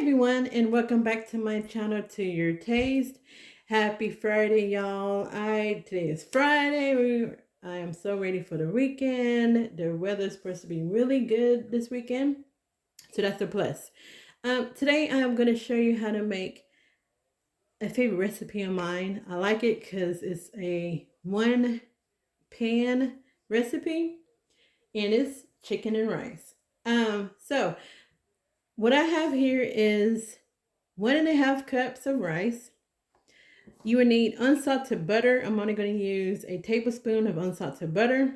Everyone, and welcome back to my channel, To Your Taste. Happy Friday, y'all. Today is Friday. I am so ready for the weekend. The weather's supposed to be really good this weekend, so that's a plus. Today I am going to show you how to make a favorite recipe of mine. I like it because it's a one pan recipe, and it's chicken and rice. So what I have here is 1.5 cups of rice. You will need unsalted butter. I'm only going to use a tablespoon of unsalted butter.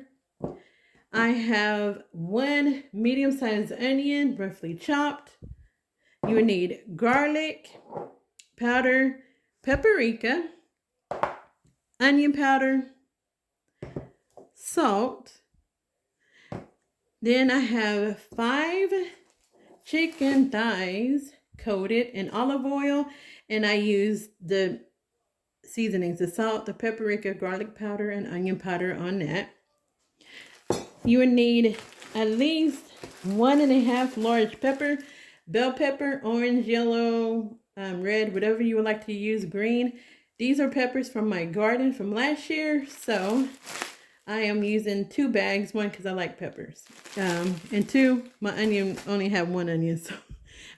I have 1 medium-sized onion, roughly chopped. You will need garlic powder, paprika, onion powder, salt. Then I have 5 chicken thighs coated in olive oil, and I use the seasonings, the salt, the paprika, garlic powder, and onion powder on that. You would need at least 1.5 large pepper, bell pepper, orange, yellow, red, whatever you would like to use, green. These are peppers from my garden from last year, so I am using 2 bags, 1 because I like peppers, and 2, my onion only have 1 onion, so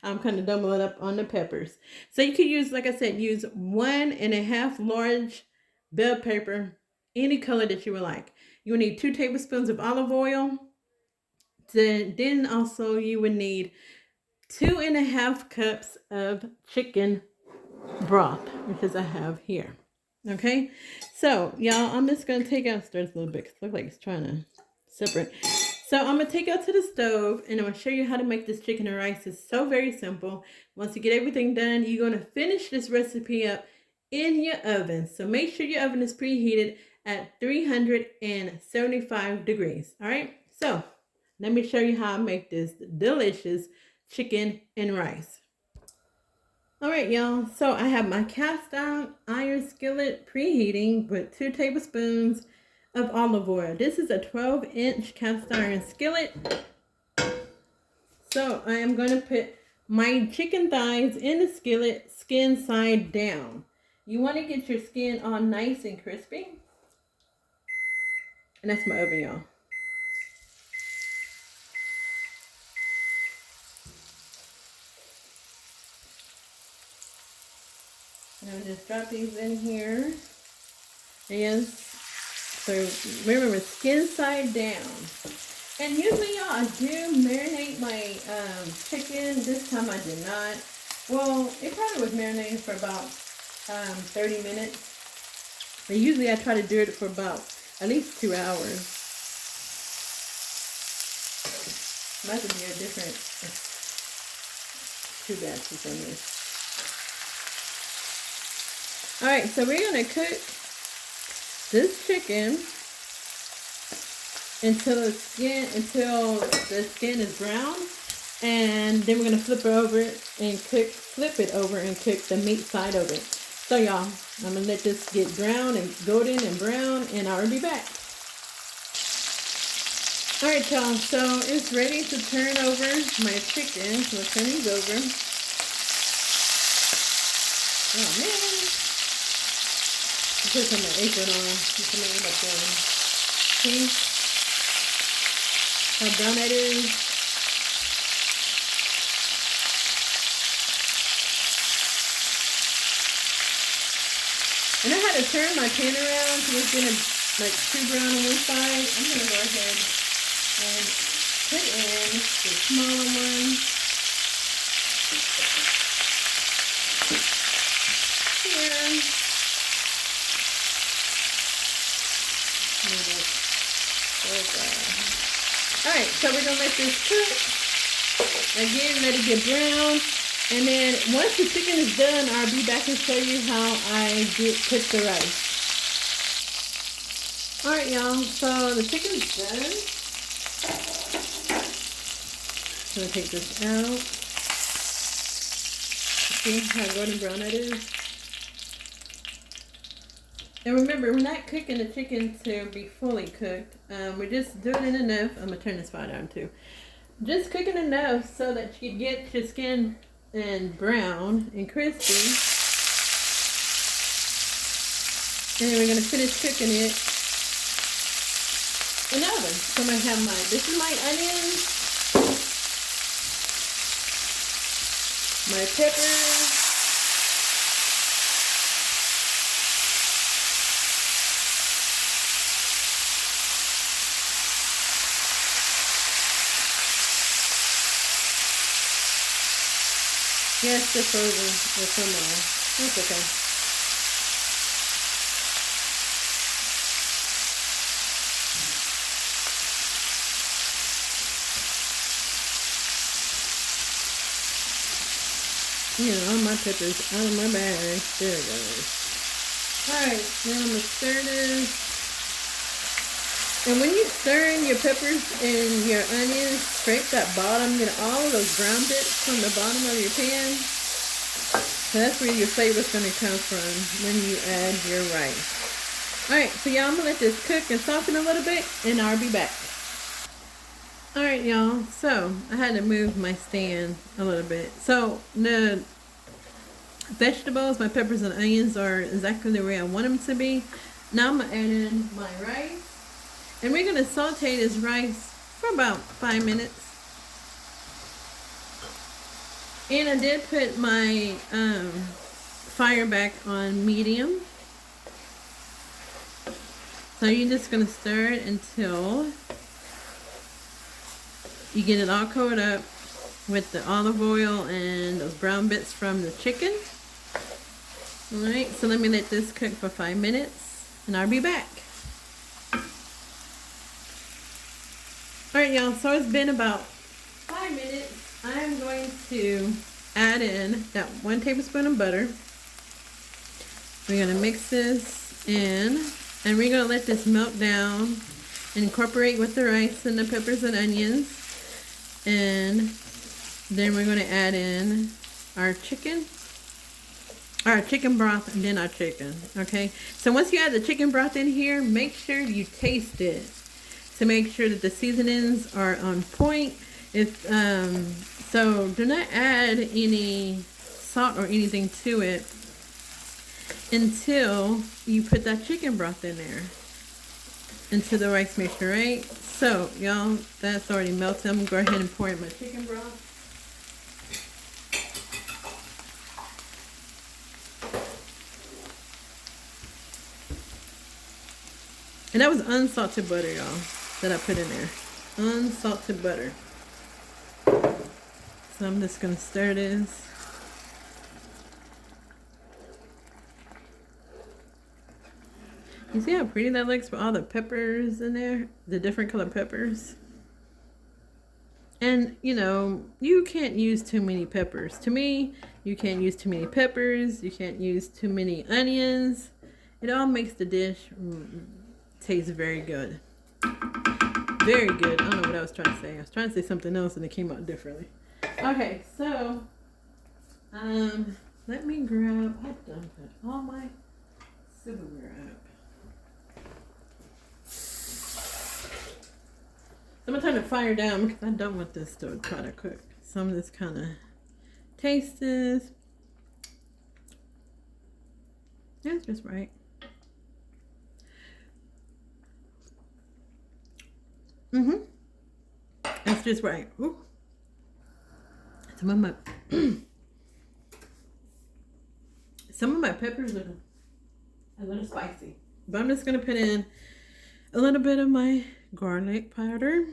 I'm kind of doubling up on the peppers. So you could use, like I said, use 1.5 large bell pepper, any color that you would like. You will need 2 tablespoons of olive oil. Then also you would need 2.5 cups of chicken broth, which is I have here. Okay, so y'all, I'm just gonna take out stars a little bit. It looks like it's trying to separate. So I'm gonna take out to the stove, and I'm gonna show you how to make this chicken and rice. It's so very simple. Once you get everything done, you're gonna finish this recipe up in your oven. So make sure your oven is preheated at 375 degrees. All right. So let me show you how I make this delicious chicken and rice. All right, y'all. So I have my cast iron skillet preheating with 2 tablespoons of olive oil. This is a 12-inch cast iron skillet. So I am going to put my chicken thighs in the skillet, skin side down. You want to get your skin all nice and crispy. And that's my oven, y'all. And I'll just drop these in here. And so remember, skin side down. And usually, y'all, I do marinate my chicken. This time I did not. Well, it probably was marinating for about 30 minutes. But usually I try to do it for about at least 2 hours. Might be a different 2 batches on this. Alright, so we're going to cook this chicken until the skin is brown, and then we're going to flip it over and cook the meat side of it. So y'all, I'm going to let this get brown and golden and brown, and I'll be back. Alright, y'all, so it's ready to turn over my chicken. So we'll turn these over. Oh man. I put some apron on. See how brown that is? And I had to turn my pan around because it's getting like too brown on one side. I'm going to go ahead and put in the smaller one here. Alright, so we're going to let this cook. Again, let it get brown. And then once the chicken is done, I'll be back and show you how I cook the rice. Alright, y'all, so the chicken's done. I'm going to take this out. See how golden brown it is? And remember, we're not cooking the chicken to be fully cooked. We're just doing it enough. I'm going to turn this fire down too. Just cooking enough so that you get your skin and brown and crispy. And then we're going to finish cooking it in the oven. So I'm going to have this is my onions, my peppers, yes, the frozen will come on. That's okay. You know, all my peppers out of my bag. There it goes. Alright, now I'm going to stir this. And when you stir in your peppers and your onions, scrape that bottom, get all of those brown bits from the bottom of your pan. So that's where your flavor is going to come from when you add your rice. Alright, so y'all, I'm going to let this cook and soften a little bit, and I'll be back. Alright, y'all, so I had to move my stand a little bit. So the vegetables, my peppers and onions, are exactly the way I want them to be. Now I'm going to add in my rice. And we're going to saute this rice for about 5 minutes. And I did put my fire back on medium. So you're just going to stir it until you get it all coated up with the olive oil and those brown bits from the chicken. Alright, so let me let this cook for 5 minutes and I'll be back. Alright y'all, so it's been about 5 minutes. I'm going to add in that 1 tablespoon of butter. We're going to mix this in and we're going to let this melt down and incorporate with the rice and the peppers and onions. And then we're going to add in our chicken broth, and then our chicken. Okay, so once you add the chicken broth in here, make sure you taste it to make sure that the seasonings are on point. So do not add any salt or anything to it until you put that chicken broth in there into the rice mixture, right? So y'all, that's already melted. I'm gonna go ahead and pour in my chicken broth. And that was unsalted butter, y'all, that I put in there. Unsalted butter. So I'm just gonna stir this. You see how pretty that looks with all the peppers in there? The different color peppers. And, you know, you can't use too many peppers. To me, you can't use too many peppers. You can't use too many onions. It all makes the dish taste very good. Very good. I don't know what I was trying to say. I was trying to say something else and it came out differently. Okay, so let me grab, I've done put all my silverware up. I'm gonna turn the fire down because I don't want this to try to cook. So I'm just kind of taste this. That's just right. That's just right. Ooh. Some of my peppers are a little spicy, but I'm just gonna put in a little bit of my garlic powder.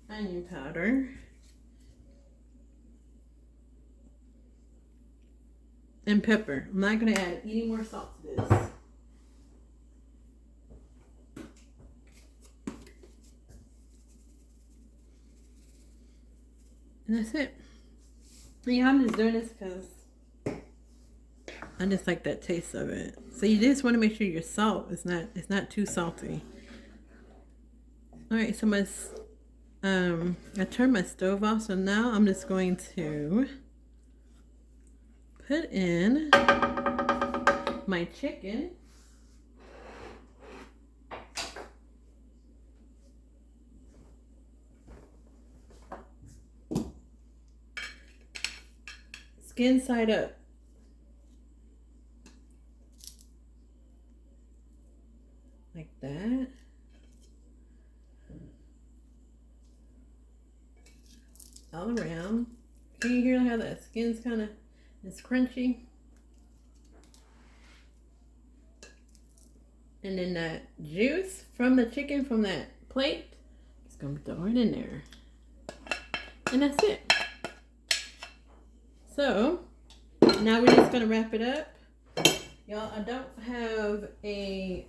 Onion powder. And pepper. I'm not going to add any more salt to this. And that's it. Yeah, I'm just doing this because I just like that taste of it. So you just want to make sure your salt is not too salty. All right, so I turned my stove off, so now I'm just going to put in my chicken. skin side up. Like that. All around. Can you hear how that skin's kind of, it's crunchy? And then that juice from the chicken from that plate, just gonna throw it in there. And that's it. So now we're just gonna wrap it up. Y'all, I don't have a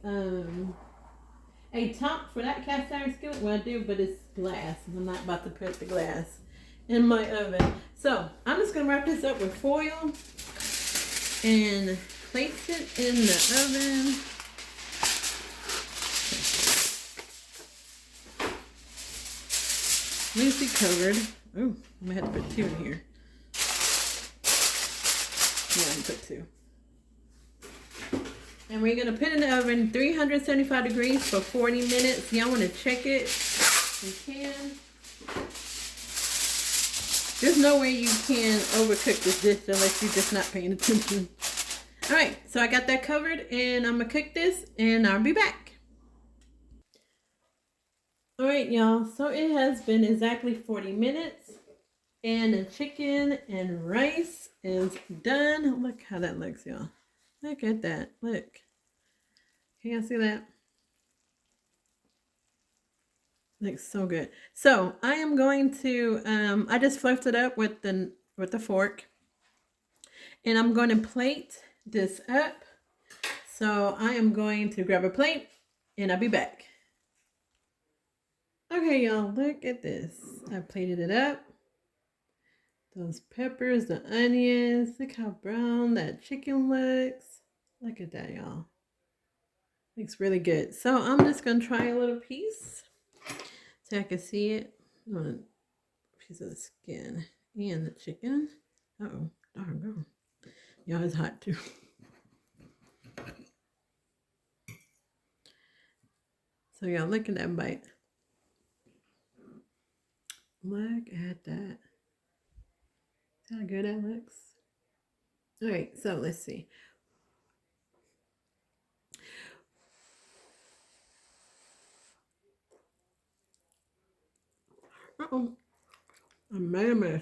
top for that cast iron skillet. Well, I do, but it's glass. I'm not about to put the glass in my oven. So I'm just gonna wrap this up with foil and place it in the oven. Loosely covered. Oh, I'm gonna have to put 2 in here. Yeah, I'm gonna put 2. And we're gonna put it in the oven 375 degrees for 40 minutes. Y'all wanna check it? You can. There's no way you can overcook this dish unless you're just not paying attention. All right, so I got that covered and I'm gonna cook this and I'll be back. All right, y'all, so it has been exactly 40 minutes and the chicken and rice is done. Look how that looks, y'all. Look at that, look. Can y'all see that? Looks so good. So I am going to, I just fluffed it up with the fork. And I'm going to plate this up. So I am going to grab a plate and I'll be back. Okay, y'all, look at this. I plated it up. Those peppers, the onions. Look how brown that chicken looks. Look at that, y'all. Looks really good. So I'm just going to try a little piece so I can see it. I want a piece of the skin and the chicken. Uh-oh, darn girl. Y'all, it's hot too. So y'all, look at that bite. Look at that. See how good that looks? All right, so let's see. Uh-oh. I made a mess.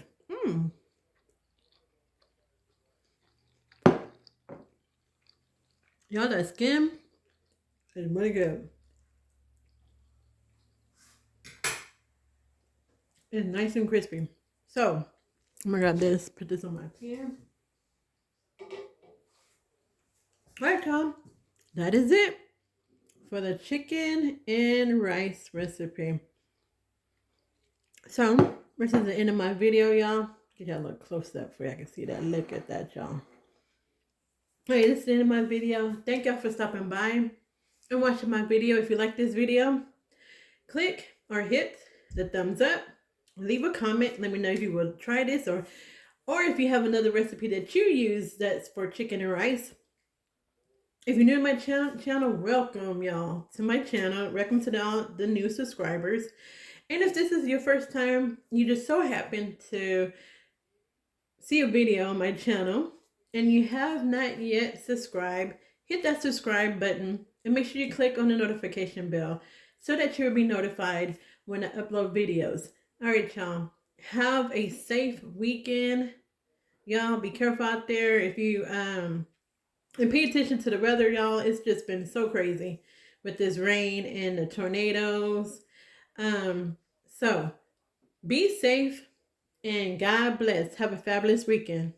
Y'all, that skin is really good. It's nice and crispy. So, I'm gonna grab this, put this on my pan. Alright, y'all. That is it for the chicken and rice recipe. So, this is the end of my video, y'all. Get y'all a little close up for y'all can see that. Look at that, y'all. Hey, this is the end of my video. Thank y'all for stopping by and watching my video. If you like this video, click or hit the thumbs up. Leave a comment. Let me know if you will try this or if you have another recipe that you use that's for chicken and rice. If you're new to my channel, welcome y'all to my channel. Welcome to the new subscribers. And if this is your first time, you just so happen to see a video on my channel and you have not yet subscribed, hit that subscribe button and make sure you click on the notification bell so that you'll be notified when I upload videos. All right, y'all. Have a safe weekend. Y'all be careful out there. If you and pay attention to the weather, y'all. It's just been so crazy with this rain and the tornadoes. So be safe and God bless. Have a fabulous weekend.